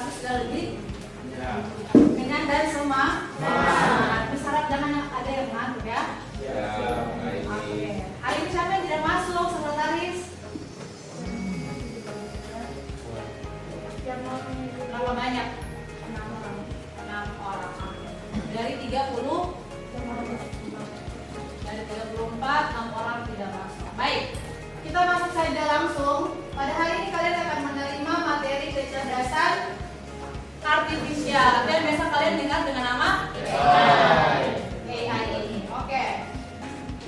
pasti sudah lebih Ya. kenyang dan semangat. Syarat jangan ada yang ngantuk ya. Ya, baik. Oke. Hari ini siapa yang tidak masuk, sekretaris? Berapa banyak? 6 orang. Dari 30, dari 34, 6 orang tidak masuk. Baik, kita masuk saja langsung. Pada hari ini kalian akan menerima materi kecerdasan artifisial. Dan biasa kalian dengar dengan nama AI ini. Oke.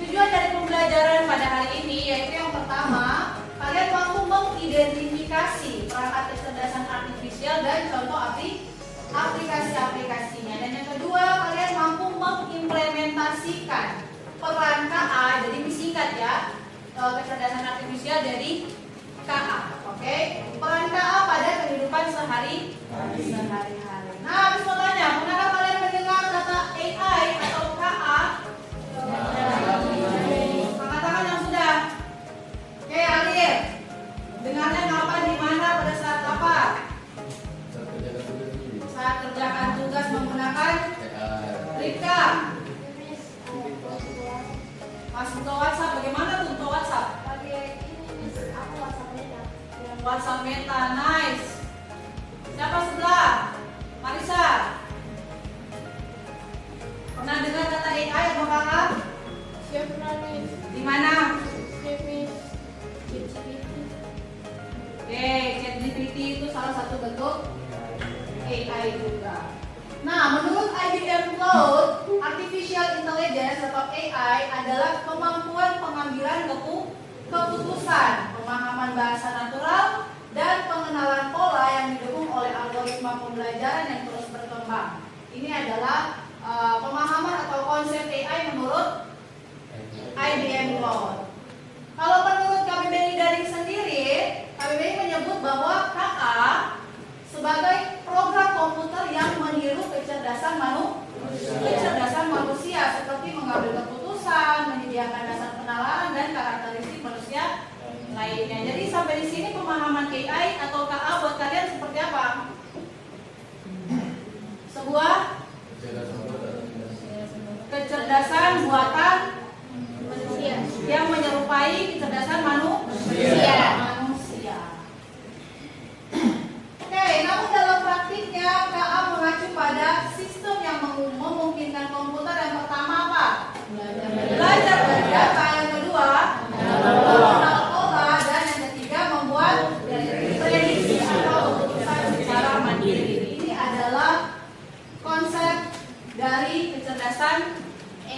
Tujuan dari pembelajaran pada hari ini yaitu yang pertama, kalian mampu mengidentifikasi perangkat kecerdasan artifisial dan contoh aplikasi-aplikasinya. Dan yang kedua, kalian mampu mengimplementasikan peran KA, jadi disingkat ya, kecerdasan artifisial dari KA. Oke, peran KA pada kehidupan sehari-hari. Nah, habis mau tanya, pernahkah kalian mendengar kata AI atau KA? Angkat tangan yang sudah. Oke, Alif. Dengarnya kapan, di mana, pada saat apa? Saat kerjakan tugas menggunakan Rika. Pas buka WhatsApp, bagaimana tuh buka WhatsApp? WhatsApp Meta, nice. Siapa sebelah? Marisa. Pernah dengar kata AI atau kakak? Di mana? Oke, ChatGPT itu salah satu bentuk AI juga. Nah, menurut IBM Cloud, Artificial Intelligence atau AI adalah kemampuan pengambilan keputusan, pemahaman bahasa natural, dan pengenalan pola yang didukung oleh algoritma pembelajaran yang terus berkembang. Ini adalah pemahaman atau konsep AI menurut IBM Cloud. Kalau menurut KBBI Daring sendiri, KBBI menyebut bahwa KA sebagai program komputer yang meniru kecerdasan manusia seperti mengambil keputusan, menyediakan dasar penalaran dan karakteristik manusia lainnya. Jadi sampai di sini pemahaman AI atau KA buat kalian seperti apa? Sebuah kecerdasan buatan yang menyerupai kecerdasan manusia. Oke, namun dalam praktiknya KA mengacu pada sistem yang memungkinkan komputer yang pertama apa? Belajar dari data. Yang kedua, mengenal pola, dan yang ketiga membuat prediksi atau keputusan secara mandiri. Ini adalah konsep dari kecerdasan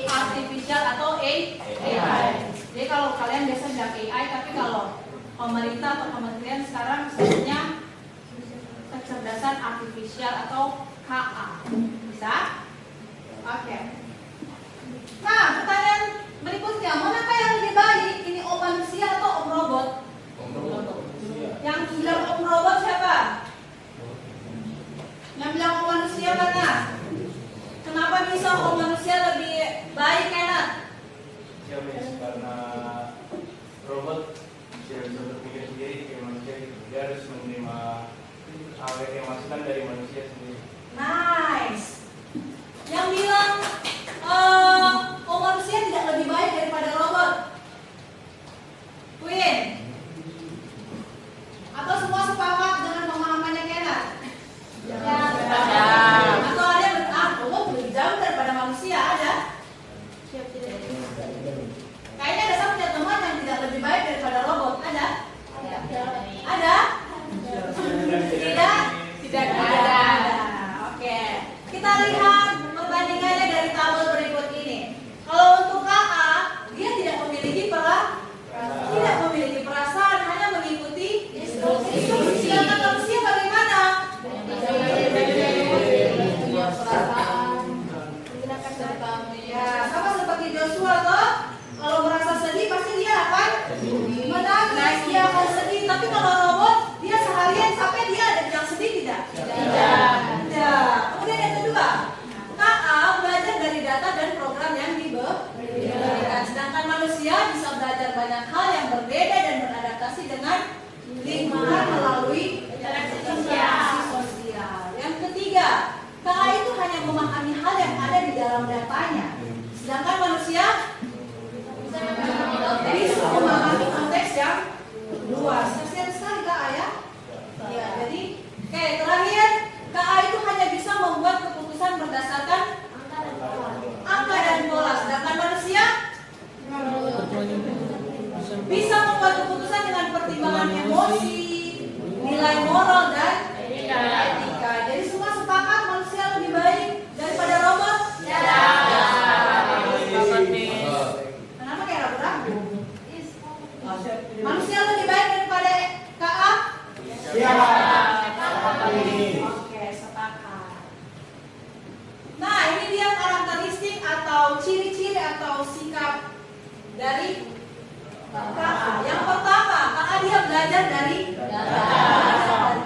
artifisial atau AI. Jadi kalau kalian biasa bilang AI, tapi kalau pemerintah atau kementerian sekarang sebutnya kecerdasan artifisial atau KA. Bisa? Oke. Nah, pertanyaan berikutnya, manakah yang lebih baik? Ini om manusia atau om robot? Yang bilang om robot siapa? Yang bilang om manusia mana? Kenapa bisa om manusia lebih baik, Kenneth? Ya, karena robot tidak bisa berpikir sendiri kayak manusia gitu. Dia harus menerima apa yang masukan dari manusia sendiri. Nice. Yang bilang om manusia tidak lebih baik daripada robot? Queen? Atau semua sepakat dengan pemahamannya Kenneth? Ya. Atau ada yang robot lebih jauh daripada manusia? emosi, nilai moral dan etika. Jadi semua sepakat manusia lebih baik daripada robot? Ya. Kenapa kayak ragu-ragu? Manusia lebih baik daripada KA? Ya. Oke, sepakat. Nah, ini dia karakteristik atau ciri-ciri atau sikap dari KA. Yang pertama, KA dia belajar dari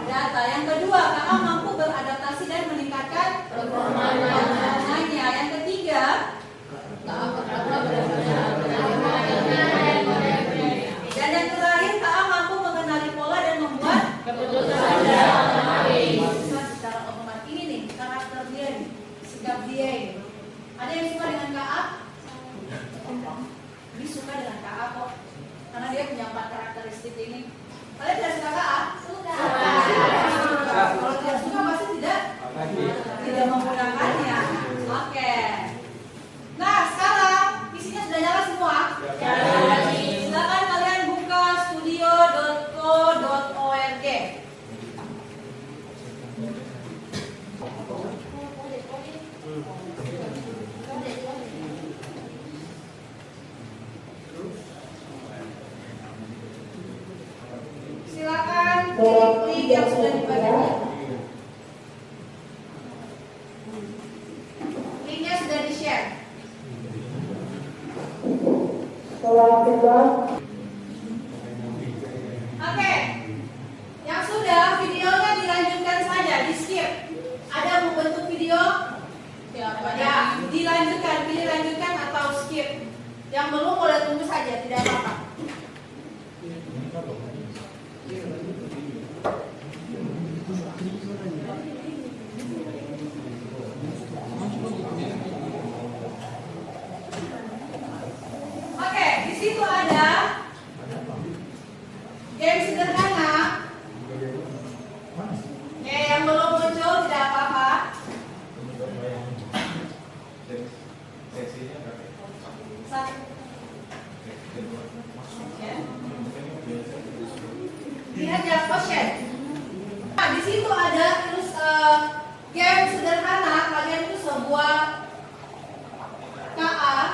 data. Yang kedua, KA mampu beradaptasi dan meningkatkan performanya. Yang ketiga, dan yang terakhir, KA mampu mengenali pola dan membuat keputusan secara otomatis. Ini nih karakter dia nih, sikap dia ini. Ada yang suka dengan KA? Dia suka dengan KA kok, karena dia punya 4 karakteristik ini. Kalian tidak suka KA? Suka. Kalau tidak suka pasti tidak menggunakannya. Oke. Nah, sekarang isinya sudah nyala semua? Silakan kalian buka studio.co.org. Silakan klik link yang sudah dibagikan. Linknya sudah di-share. Oke. Yang sudah, videonya dilanjutkan saja, di-skip. Ada mau bentuk video? Ya, dilanjutkan, pilih lanjutkan atau skip. Yang belum boleh tunggu saja, tidak apa-apa. Oke, di situ ada game sederhana. Oke, yang belum muncul tidak apa-apa. Seksinya berapa? Satu. Oke. Lihat ya, question. Nah, di situ ada terus game sederhana. Kalian itu sebuah KA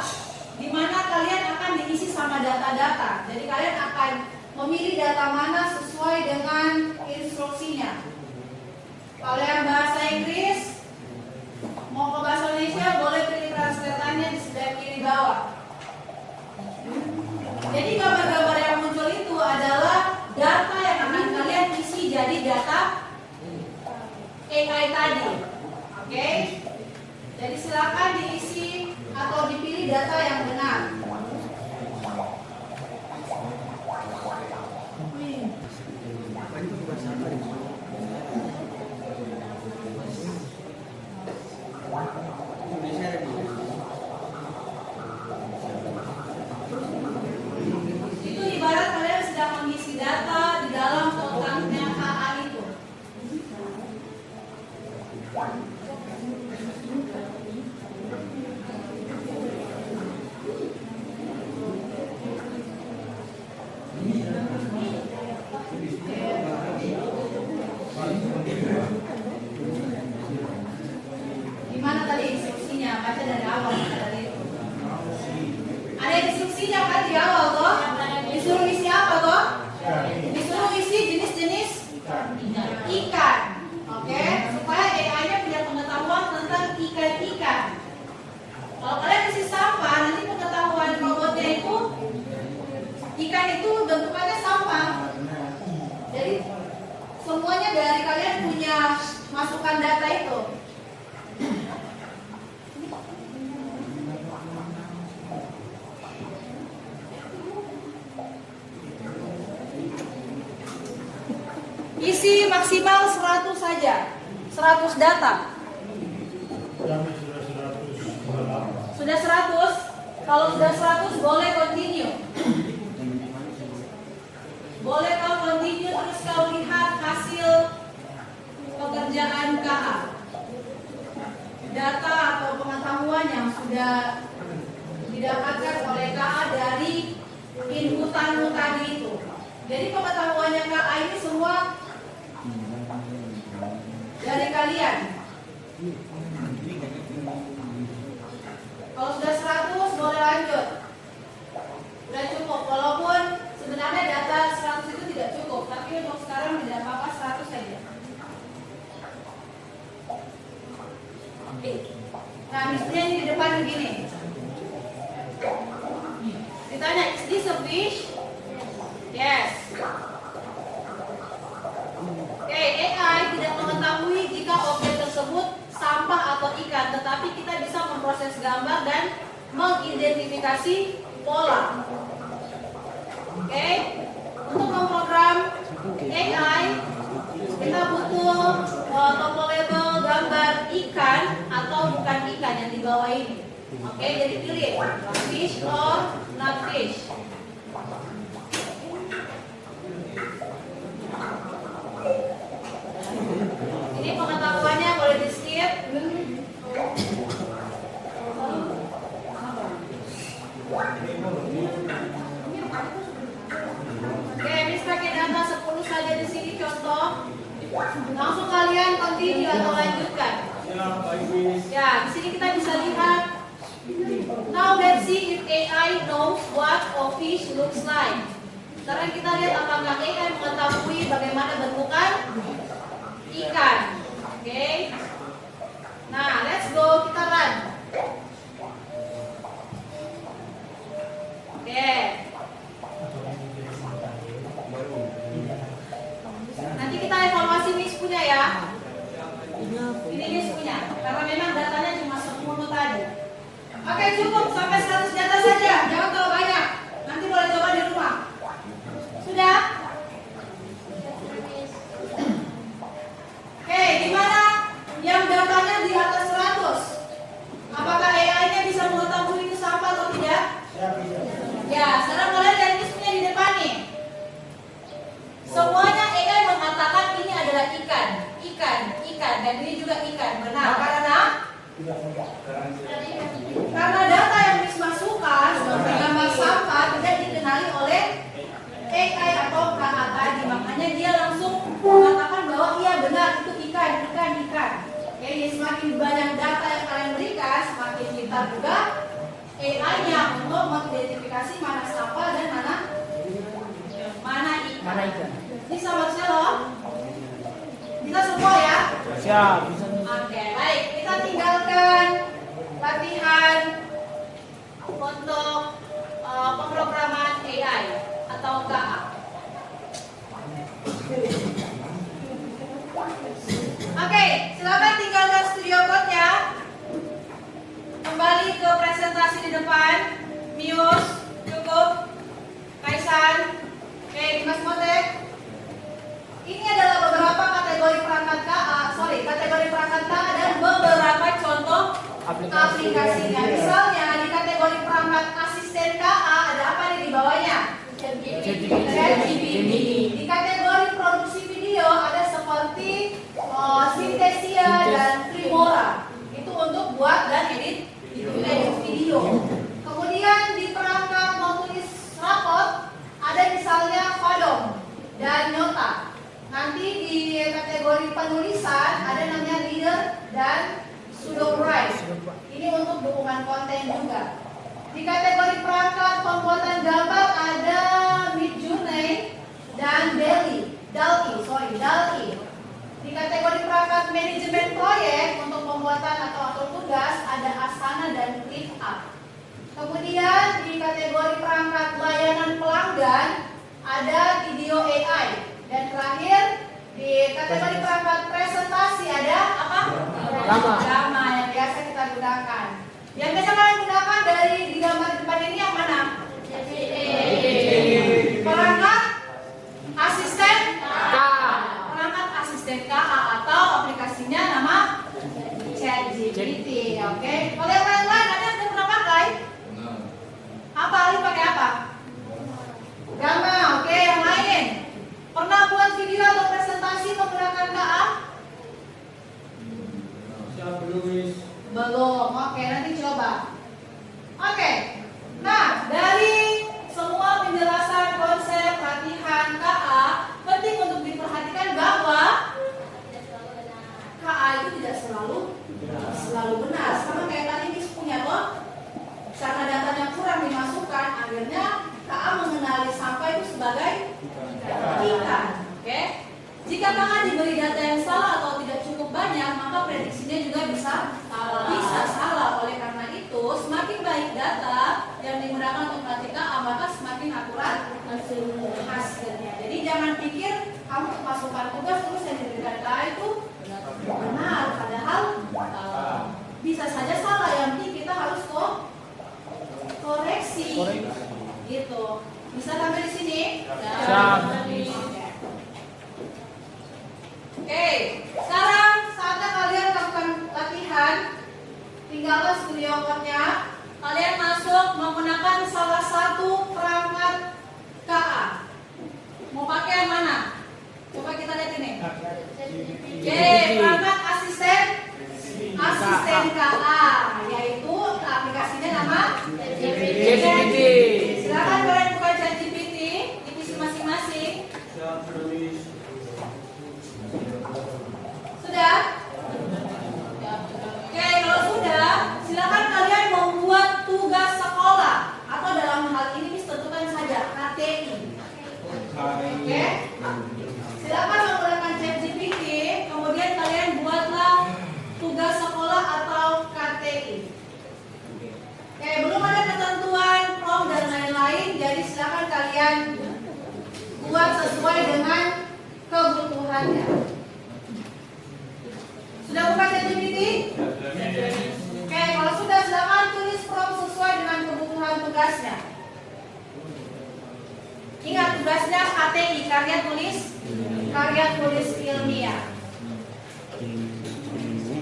di mana kalian akan diisi sama data-data. Jadi kalian akan memilih data mana sesuai dengan instruksinya. Kalau yang bahasa Inggris mau ke bahasa Indonesia boleh pilih translatannya di sebelah kiri bawah. Jadi gambar-gambar yang muncul itu adalah data yang akan kalian isi jadi data AI tadi. Oke? Jadi silakan diisi atau dipilih data yang benar. Itu ibarat kalian sedang mengisi data di dalam kotaknya KA itu. Gimana tadi instruksinya? Baca dari awal tadi. Ada instruksinya kan di awal toh? Disuruh isi apa toh? Disuruh isi jenis-jenis ikan. Oke, supaya AI-nya punya pengetahuan tentang ikan-ikan. Kalau kalian isi sampah, nanti pengetahuan robotnya itu ikan itu bentukannya sampah. Jadi semuanya dari kalian punya masukan data itu. Isi maksimal 100 saja. 100 data. Sudah 100? Kalau sudah 100 boleh continue. Boleh kau continue terus kau lihat hasil pekerjaan KA. Data atau pengetahuan yang sudah didapatkan oleh KA dari inputanmu tadi itu. Jadi pengetahuannya KA ini semua dari kalian. Kalau sudah 100 boleh lanjut. Sudah cukup, walaupun sebenarnya data 100 itu tidak cukup, tapi untuk sekarang tidak apa-apa 100 saja. Nah, misalnya ini di depan begini. Ditanya, is this a fish? Yes. Oke, AI tidak mengetahui jika objek tersebut sampah atau ikan, tetapi kita bisa memproses gambar dan mengidentifikasi pola. Oke, untuk memprogram AI kita butuh topo label gambar ikan atau bukan ikan yang di bawah ini. Oke, jadi pilih fish or not fish. Ini pengetahuannya boleh di skip. Oke, Miss pakai data 10 saja di sini contoh. Langsung kalian continue atau lanjutkan. Ya, di sini kita bisa lihat. Now let's see if AI knows what a fish looks like. Sekarang kita lihat apakah AI mengetahui bagaimana bentukan ikan. Oke. Nah, let's go, kita run. Oke. Nanti kita evaluasi Miss punya ya. Ini Miss punya, karena memang datanya cuma 10 tadi. Oke, cukup sampai 100 data saja, jangan terlalu banyak. Nanti boleh coba di rumah. Sudah? Oke, gimana yang datanya di atas 100? Apakah AI-nya bisa mengetahui itu sampah atau tidak? Ya, sekarang kalian lihat Miss punya di depan nih. Semuanya AI mengatakan ini adalah ikan, dan ini juga ikan. Benar, karena data yang Miss masukkan sebagai gambar sampah tidak dikenali oleh AI atau KA tadi, makanya dia langsung mengatakan bahwa iya benar itu ikan. Jadi semakin banyak data yang kalian berikan, semakin pintar juga AI-nya untuk mengidentifikasi mana sampah dan mana ikan. Bisa Marcelo? Bisa semua ya? Siap. Oke, baik. Kita tinggalkan latihan untuk pemrograman AI atau KA. Oke, silakan tinggalkan studio code ya. Kembali ke presentasi di depan. Mius, cukup. Kaisan, oke, Dimas Motek. Ini adalah beberapa kategori perangkat KA dan beberapa contoh aplikasinya. Misalnya di kategori perangkat asisten KA ada apa nih di bawahnya? ChatGPT. Di kategori produksi video ada seperti Synthesia dan Filmora. Itu untuk buat dan edit video. Kemudian di perangkat menulis rapot ada misalnya Fadom dan Nyota. Nanti di kategori penulisan ada namanya Reader dan Pseudowrite. Ini untuk dukungan konten juga. Di kategori perangkat pembuatan gambar ada Midjourney dan Dalki. Di kategori perangkat manajemen proyek untuk pembuatan atau atur tugas ada Asana dan ClickUp. Kemudian di kategori perangkat layanan pelanggan ada Video AI. Dan terakhir di kategori perangkat presentasi ada apa? Drama yang biasa kita gunakan. Yang biasa kalian gunakan dari di gambar depan ini yang mana? Perangkat asisten KA atau aplikasinya nama ChatGPT. Oke. Kalau yang lain-lain ada yang pernah pakai? Apa? Ali pakai apa? Gamma. Oke. Yang lain? Pernah buat video atau presentasi menggunakan KA? Belum. Oke, nanti coba. Oke. Nah, dari semua penjelasan konsep latihan selalu benar. Sama kayak tadi Miss punya loh. Karena datanya kurang dimasukkan, akhirnya KA mengenali sampah itu sebagai ikan. Oke? Jika KA diberi data yang salah atau tidak cukup banyak, maka prediksinya juga bisa salah. Oleh karena itu, semakin baik data yang digunakan untuk melatih KA, maka semakin akurat hasilnya. Jadi jangan pikir kamu masukkan tugas terus yang diberikan KA itu benar, padahal bisa saja salah. Yang penting kita harus koreksi. Gitu. Bisa sampai di sini? Oke, sekarang saatnya kalian lakukan latihan. Tinggalkan studio code-nya. Kalian masuk menggunakan salah satu perangkat KA. Mau pakai yang mana? Coba kita lihat ini. Perangkat asisten KA, yaitu aplikasinya nama ChatGPT. Silakan kalian buka ChatGPT di PC masing-masing. Sudah? Oke, kalau sudah, silakan kalian membuat tugas sekolah atau dalam hal ini tentukan saja KTI. Oke? Silakan menggunakan ChatGPT, kemudian kalian buatlah tugas sekolah atau KTI. Oke, belum ada ketentuan prom dan lain-lain, jadi silakan kalian buat sesuai dengan kebutuhannya. Sudah buka ChatGPT? Oke, kalau sudah silakan tulis prom sesuai dengan kebutuhan tugasnya. Ingat tugasnya KTI, karya tulis ilmiah.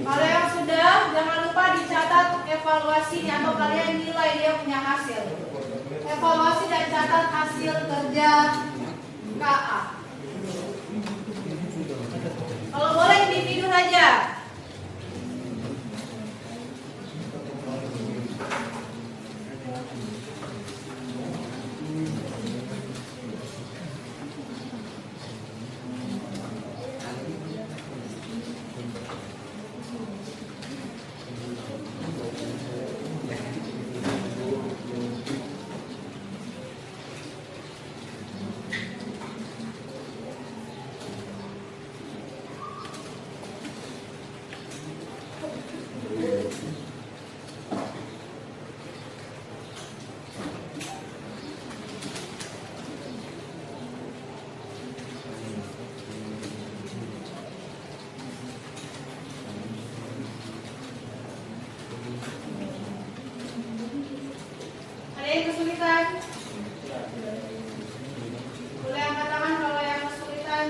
Kalau yang sudah, jangan lupa dicatat evaluasinya atau kalian nilai dia punya hasil. Evaluasi dan catat hasil kerja KA. Kalau boleh individu aja. Ada yang kesulitan? Boleh angkat tangan kalau yang kesulitan.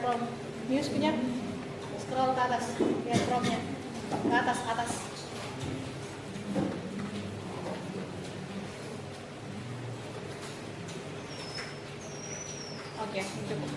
from news punya. Scroll ke atas, lihat from-nya. Ke atas, atas. Oke, cukup.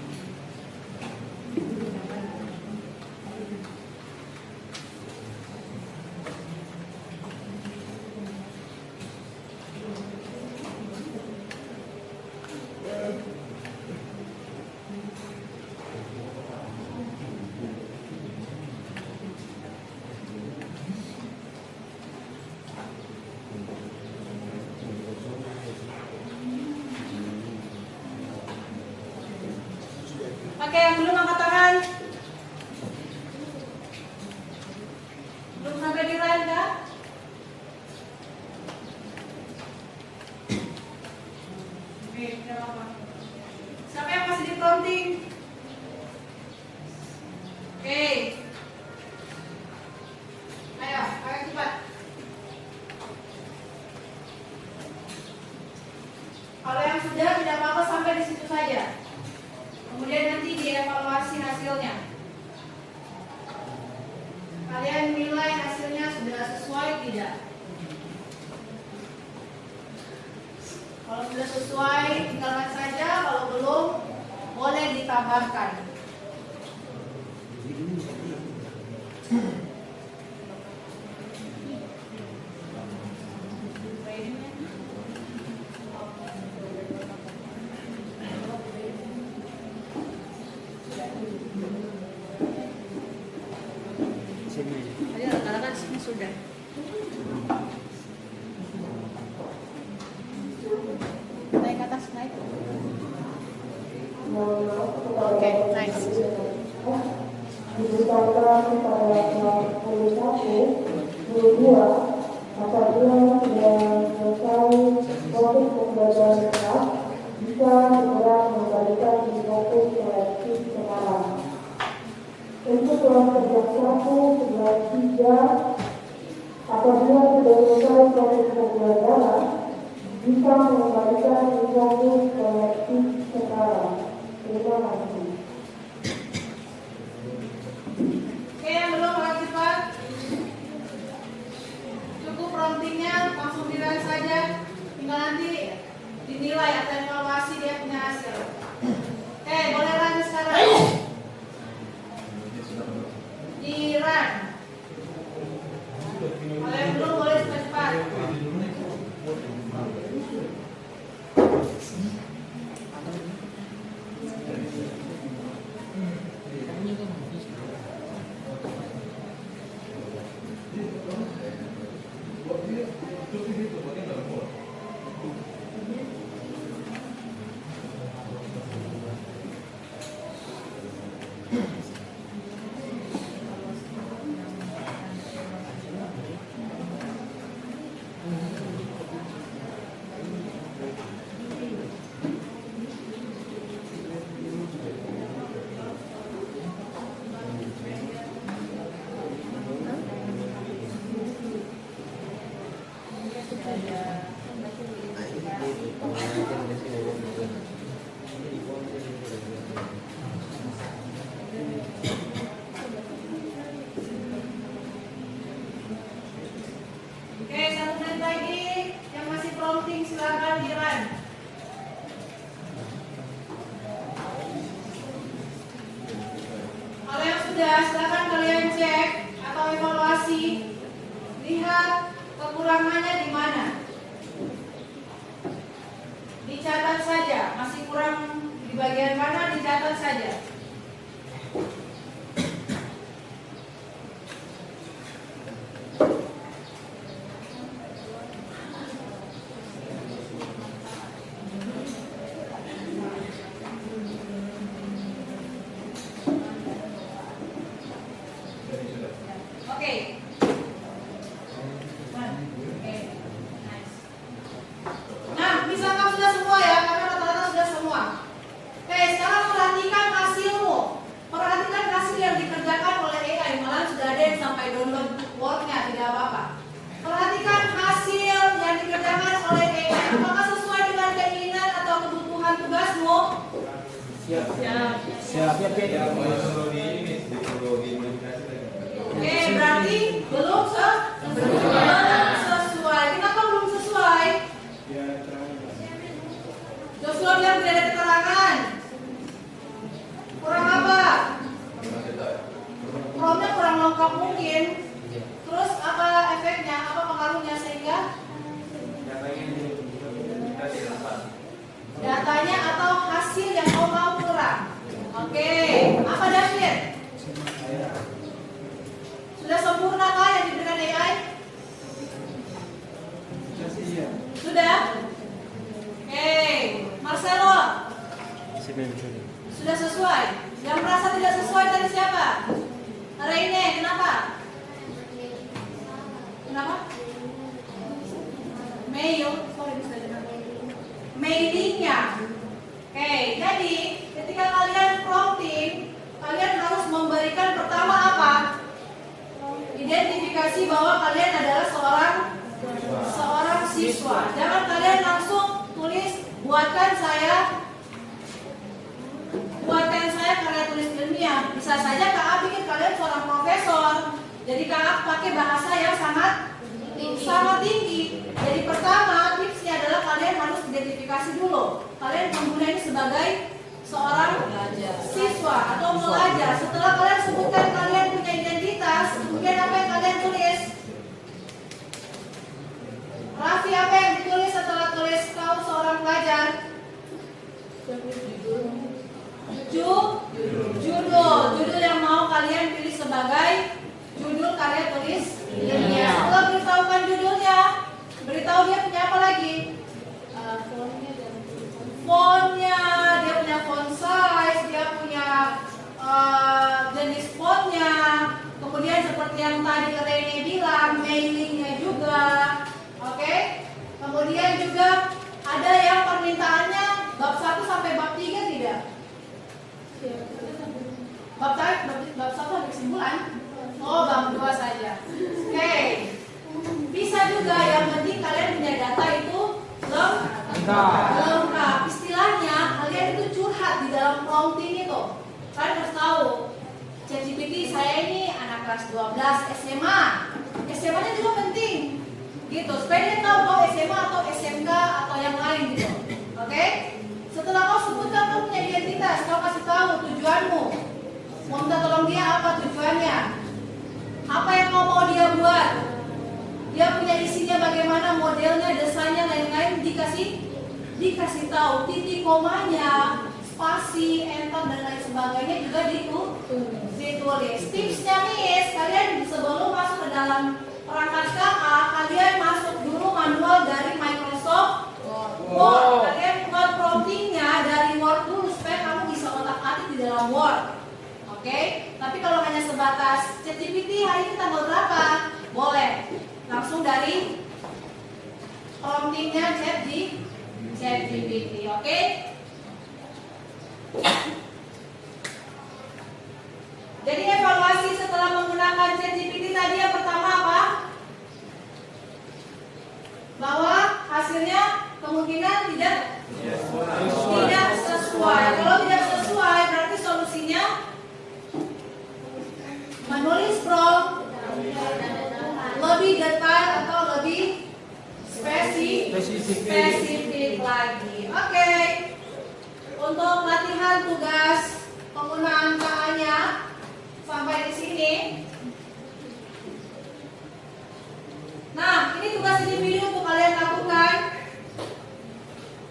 Oke, yang belum angkat tangan. Belum sampai di line kah? Oke, tidak apa-apa. Siapa yang masih di prompting? Oke. Ayo cepat. Kalau yang sudah tidak apa-apa sampai di situ saja. Kemudian nanti dievaluasi hasilnya. Kalian nilai hasilnya sudah sesuai tidak? Kalau sudah sesuai, tinggalkan saja. Kalau belum, boleh ditambahkan. Tadi rata-rata di sini sudah. Naik ke atas, naik. Oke, nice. Diberitakan kepada kelas 21, apabila sudah selesai proses pembelajaran kelas, bisa segera mengembalikan di fokus kolektif sekarang. Untuk kelas 1, 11, 3, apabila sudah selesai proses pembelajaran, bisa mengembalikan di fokus kolektif sekarang. Terima kasih. Oke, yang belum orang cepat. Cukup promptingnya, langsung dilihat saja. Tinggal nanti dinilai atau evaluasi dia punya hasil. Oke, boleh lanjut sekarang. Di run. Kalau yang belum boleh cepat-cepat. Oke, 1 menit lagi. Yang masih prompting silakan di run. Kalau yang sudah, silakan kalian cek atau evaluasi. Lihat kekurangannya di mana. Dicatat saja, masih kurang di bagian mana, dicatat saja. Oke. Nah, misalkan sudah semua ya, karena rata-rata sudah semua. Oke, sekarang perhatikan hasilmu. Perhatikan hasil yang dikerjakan oleh AI. Malah sudah ada yang sampai download Word-nya, tidak apa-apa. Perhatikan hasil yang dikerjakan oleh AI. Apakah sesuai dengan keinginan atau kebutuhan tugasmu? Siap. Siap. Oke, berarti belum sesuai. Kenapa belum sesuai? Joshua bilang tidak ada keterangan. Kurang apa? Formnya kurang lengkap mungkin. Terus apa efeknya? Apa pengaruhnya sehingga datanya atau hasil yang kau mau kurang? Oke, apa David? Sudah sempurna kah yang diberikan AI? Sudah? Oke, Marcelo? Sudah sesuai? Yang merasa tidak sesuai tadi siapa? Reine, kenapa? Kenapa? Mailingnya. Oke, jadi ketika kalian prompting, kalian harus memberikan pertama apa? Identifikasi bahwa kalian adalah seorang siswa. Jangan kalian langsung tulis buatkan saya karya tulis ilmiah. Bisa saja KA bikin kalian seorang profesor. Jadi KA pakai bahasa yang sangat tinggi. Jadi pertama tipsnya adalah kalian harus identifikasi dulu. Kalian pengguna ini sebagai seorang siswa atau pelajar. Setelah kalian sebutkan kalian punya identitas, kemudian apa yang kalian tulis? Raffi, apa yang ditulis setelah tulis kau seorang pelajar? Judul yang mau kalian pilih sebagai judul karya tulis ilmiah. Setelah beritahukan judulnya, beritahu dia punya apa lagi? Fontnya, dia punya font size, dia punya jenis fontnya. Kemudian seperti yang tadi Rene bilang, mailingnya juga. Oke. Kemudian juga ada yang permintaannya bab 1 sampai bab 3 tidak? Bab 1 ada kesimpulan. Oh, bab 2 saja. Oke. Bisa juga, yang penting kalian punya data itu lengkap. Istilahnya kalian itu curhat di dalam prompting itu. Kalian harus tahu, ChatGPT saya ini anak kelas 12 SMA. SMA-nya juga penting. Gitu, supaya dia tahu kau SMA atau SMK atau yang lain gitu. Oke? Setelah kau sebutkan kau punya identitas, kau kasih tahu tujuanmu. Mau minta tolong dia apa tujuannya? Apa yang kau mau dia buat? Dia punya isinya bagaimana, modelnya, desainnya, lain-lain dikasih tahu. Titik komanya, spasi, enter dan lain sebagainya juga ditulis. Tipsnya Miss, kalian sebelum masuk ke dalam perangkat KA, kalian masuk dulu manual dari Microsoft Word. Kalian buat promptingnya dari Word dulu supaya kamu bisa otak-atik di dalam Word. Oke? Tapi kalau hanya sebatas ChatGPT hari ini tanggal berapa? Boleh. Langsung dari promptingnya ChatGPT. Oke? Jadi evaluasi setelah menggunakan ChatGPT tadi yang pertama apa? Bahwa hasilnya kemungkinan tidak sesuai. Kalau tidak sesuai berarti solusinya menulis prompt lebih detail atau lebih spesifik lagi. Oke. Untuk latihan tugas penggunaan KA-nya sampai di sini. Nah, ini tugas individu untuk kalian lakukan.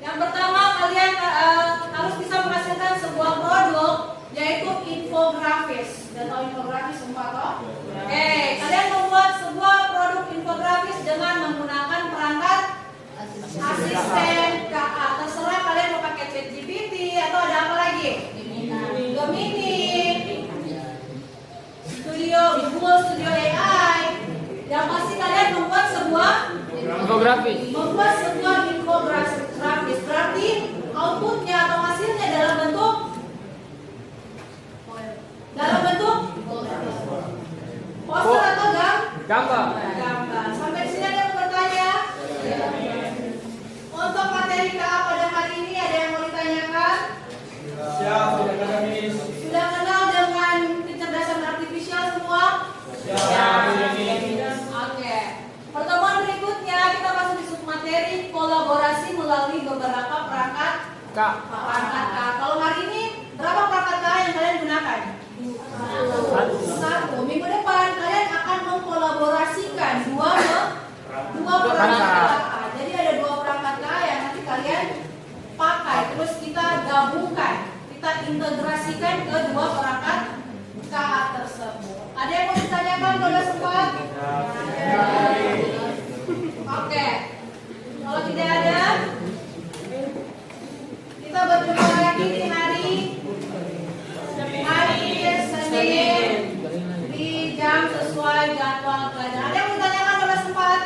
Yang pertama, kalian harus bisa menghasilkan sebuah produk, yaitu infografis. Sudah tahu infografis semua toh? Oke, kalian membuat sebuah produk infografis dengan menggunakan perangkat asisten KA. Terserah kalian mau pakai ChatGPT atau ada apa lagi? Gemini, Google Studio AI. Yang pasti kalian membuat sebuah infografis. Berarti outputnya atau hasilnya dalam bentuk poster atau gambar. Sampai di sini ada yang bertanya? Untuk materi KA pada hari ini ada yang mau ditanyakan? Siap, sudah kami. Perangkat K. Kalau hari ini berapa perangkat K yang kalian gunakan? Satu. Minggu depan kalian akan mengkolaborasikan dua perangkat K. Jadi ada dua perangkat K yang nanti kalian pakai. Terus kita gabungkan, kita integrasikan ke dua perangkat K tersebut. Ada yang mau ditanyakan kalau sempat? Oke. Kalau tidak ada, kita berjumpa lagi di hari Senin di jam sesuai jadwal pelajaran. Ada yang mau ditanyakan kalau sempat?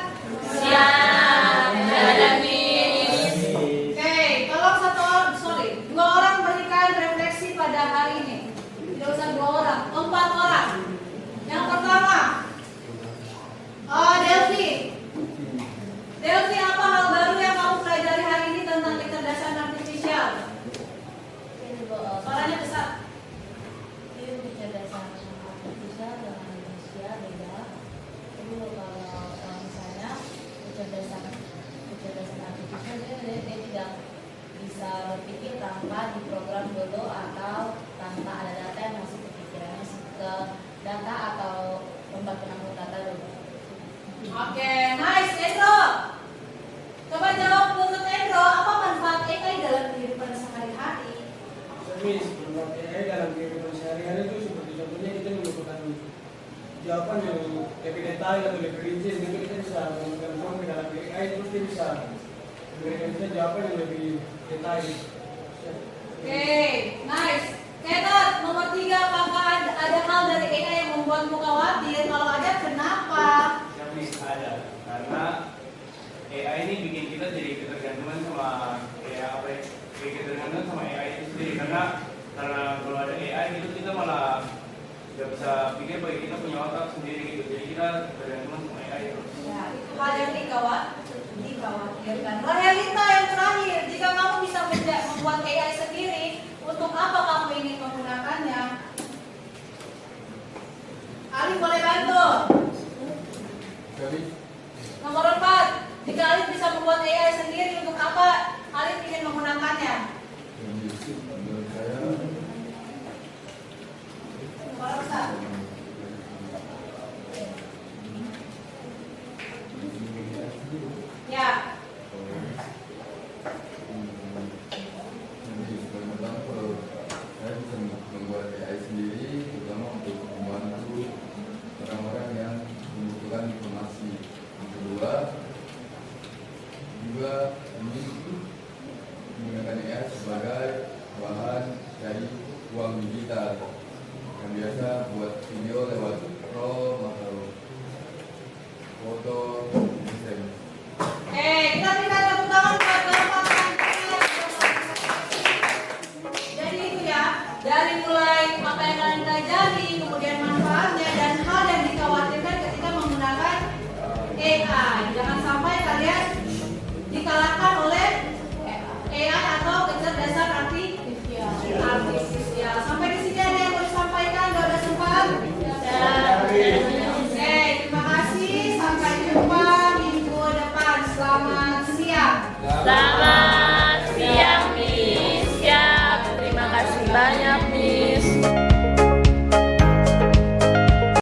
Siap, ada Miss. Oke, tolong dua orang berikan refleksi pada hari ini. Tidak usah 2 orang, 4 orang. Yang pertama, Delvi, apa hal baru yang kamu pelajari hari ini tentang kecerdasan artifisial? Suaranya besar. Kecerdasan artifisial dengan manusia beda. Dulu kalau misalnya kecerdasan artifisial dia tidak bisa berpikir tanpa diprogram dulu atau tanpa ada data yang masuk ke pikirannya ke data atau tempat penampung data dulu. Oke, nice, Endro. Coba jawab untuk Endro, apa manfaat AI dalam kehidupan sehari-hari? Miss, manfaat AI dalam kehidupan sehari-hari itu seperti contohnya kita membutuhkan jawaban yang lebih detail atau lebih rinci, itu kita bisa menemukan ke dalam AI terus dia bisa memberikan kita jawaban yang lebih detail. Oke, nice. Kenneth, nomor 3, apakah ada hal dari AI yang membuatmu khawatir? Kalau ada, kenapa? Ada, karena AI ini bikin kita jadi ketergantungan sama ketergantungan sama AI itu sendiri. Karena kalau ada AI itu kita malah nggak bisa pikir bagi kita punya otak sendiri gitu. Jadi kita ketergantungan sama AI terus. Ya, itu hal yang dikhawatirkan. Rahelita yang terakhir, jika kamu bisa membuat AI sendiri, untuk apa kamu ingin menggunakannya? Ali boleh bantu. Nomor 4, jika Alif bisa membuat AI sendiri, untuk apa Alif ingin menggunakannya? Menurut saya Nomor 1. Ya. kalau saya bisa membuat AI sendiri, terutama untuk membantu orang-orang yang membutuhkan informasi. Yang kedua, juga ini menggunakan AI sebagai bahan dari uang digital yang biasa buat video lewat Chrome atau foto